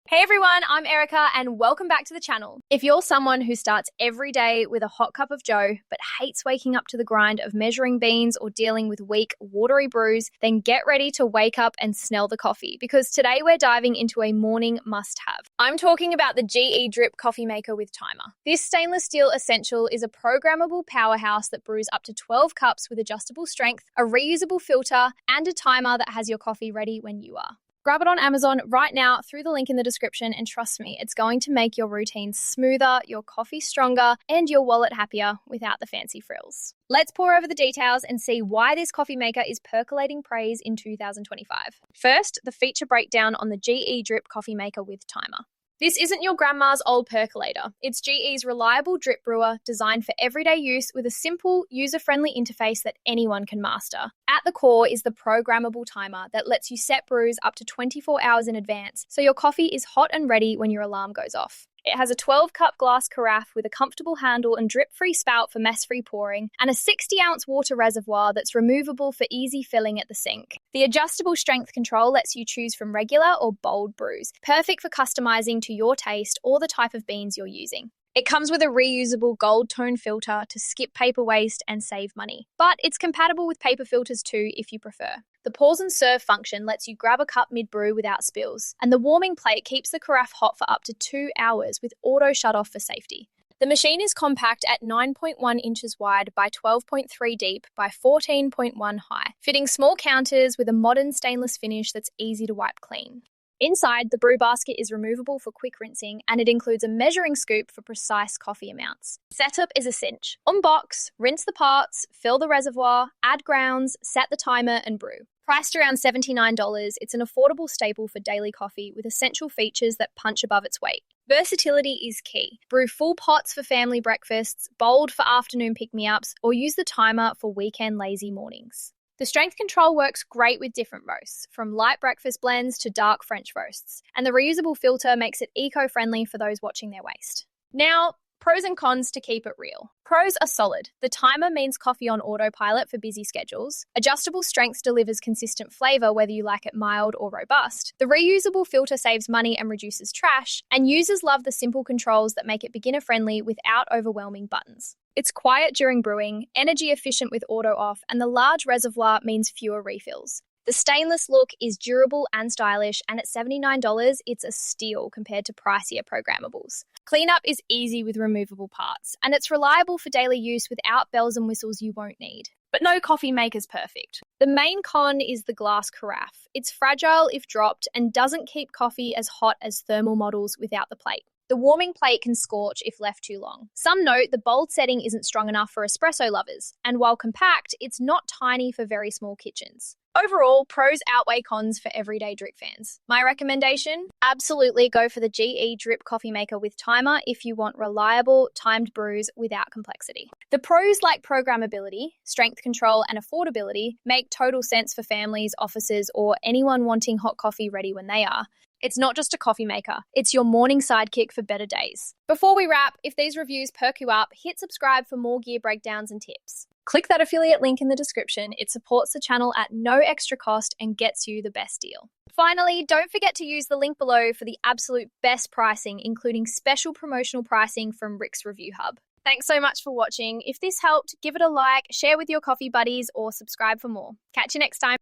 Hey everyone, I'm Erica and welcome back to the channel. If you're someone who starts every day with a hot cup of joe but hates waking up to the grind of measuring beans or dealing with weak, watery brews, then get ready to wake up and smell the coffee because today we're diving into a morning must-have. I'm talking about the GE Drip coffee maker with timer. This stainless steel essential is a programmable powerhouse that brews up to 12 cups with adjustable strength, a reusable filter, and a timer that has your coffee ready when you are. Grab it on Amazon right now through the link in the description and trust me, it's going to make your routine smoother, your coffee stronger, and your wallet happier without the fancy frills. Let's pour over the details and see why this coffee maker is percolating praise in 2025. First, the feature breakdown on the GE Drip coffee maker with timer. This isn't your grandma's old percolator. It's GE's reliable drip brewer designed for everyday use with a simple, user-friendly interface that anyone can master. At the core is the programmable timer that lets you set brews up to 24 hours in advance, so your coffee is hot and ready when your alarm goes off. It has a 12-cup glass carafe with a comfortable handle and drip-free spout for mess-free pouring, and a 60-ounce water reservoir that's removable for easy filling at the sink. The adjustable strength control lets you choose from regular or bold brews, perfect for customizing to your taste or the type of beans you're using. It comes with a reusable gold tone filter to skip paper waste and save money. But it's compatible with paper filters too if you prefer. The pause and serve function lets you grab a cup mid-brew without spills. And the warming plate keeps the carafe hot for up to 2 hours with auto shut-off for safety. The machine is compact at 9.1 inches wide by 12.3 deep by 14.1 high, fitting small counters with a modern stainless finish that's easy to wipe clean. Inside, the brew basket is removable for quick rinsing and it includes a measuring scoop for precise coffee amounts. Setup is a cinch. Unbox, rinse the parts, fill the reservoir, add grounds, set the timer and brew. Priced around $79, it's an affordable staple for daily coffee with essential features that punch above its weight. Versatility is key. Brew full pots for family breakfasts, bold for afternoon pick-me-ups, or use the timer for weekend lazy mornings. The strength control works great with different roasts, from light breakfast blends to dark French roasts, and the reusable filter makes it eco-friendly for those watching their waste. Now, pros and cons to keep it real. Pros are solid. The timer means coffee on autopilot for busy schedules. Adjustable strength delivers consistent flavour whether you like it mild or robust. The reusable filter saves money and reduces trash, and users love the simple controls that make it beginner-friendly without overwhelming buttons. It's quiet during brewing, energy efficient with auto off, and the large reservoir means fewer refills. The stainless look is durable and stylish, and at $79, it's a steal compared to pricier programmables. Cleanup is easy with removable parts, and it's reliable for daily use without bells and whistles you won't need. But no coffee maker's perfect. The main con is the glass carafe. It's fragile if dropped and doesn't keep coffee as hot as thermal models without the plate. The warming plate can scorch if left too long. Some note the bold setting isn't strong enough for espresso lovers, and while compact, it's not tiny for very small kitchens. Overall, pros outweigh cons for everyday drip fans. My recommendation? Absolutely go for the GE Drip coffee maker with timer if you want reliable, timed brews without complexity. The pros like programmability, strength control, and affordability make total sense for families, offices, or anyone wanting hot coffee ready when they are. It's not just a coffee maker, it's your morning sidekick for better days. Before we wrap, if these reviews perk you up, hit subscribe for more gear breakdowns and tips. Click that affiliate link in the description. It supports the channel at no extra cost and gets you the best deal. Finally, don't forget to use the link below for the absolute best pricing, including special promotional pricing from Rick's Review Hub. Thanks so much for watching. If this helped, give it a like, share with your coffee buddies, or subscribe for more. Catch you next time.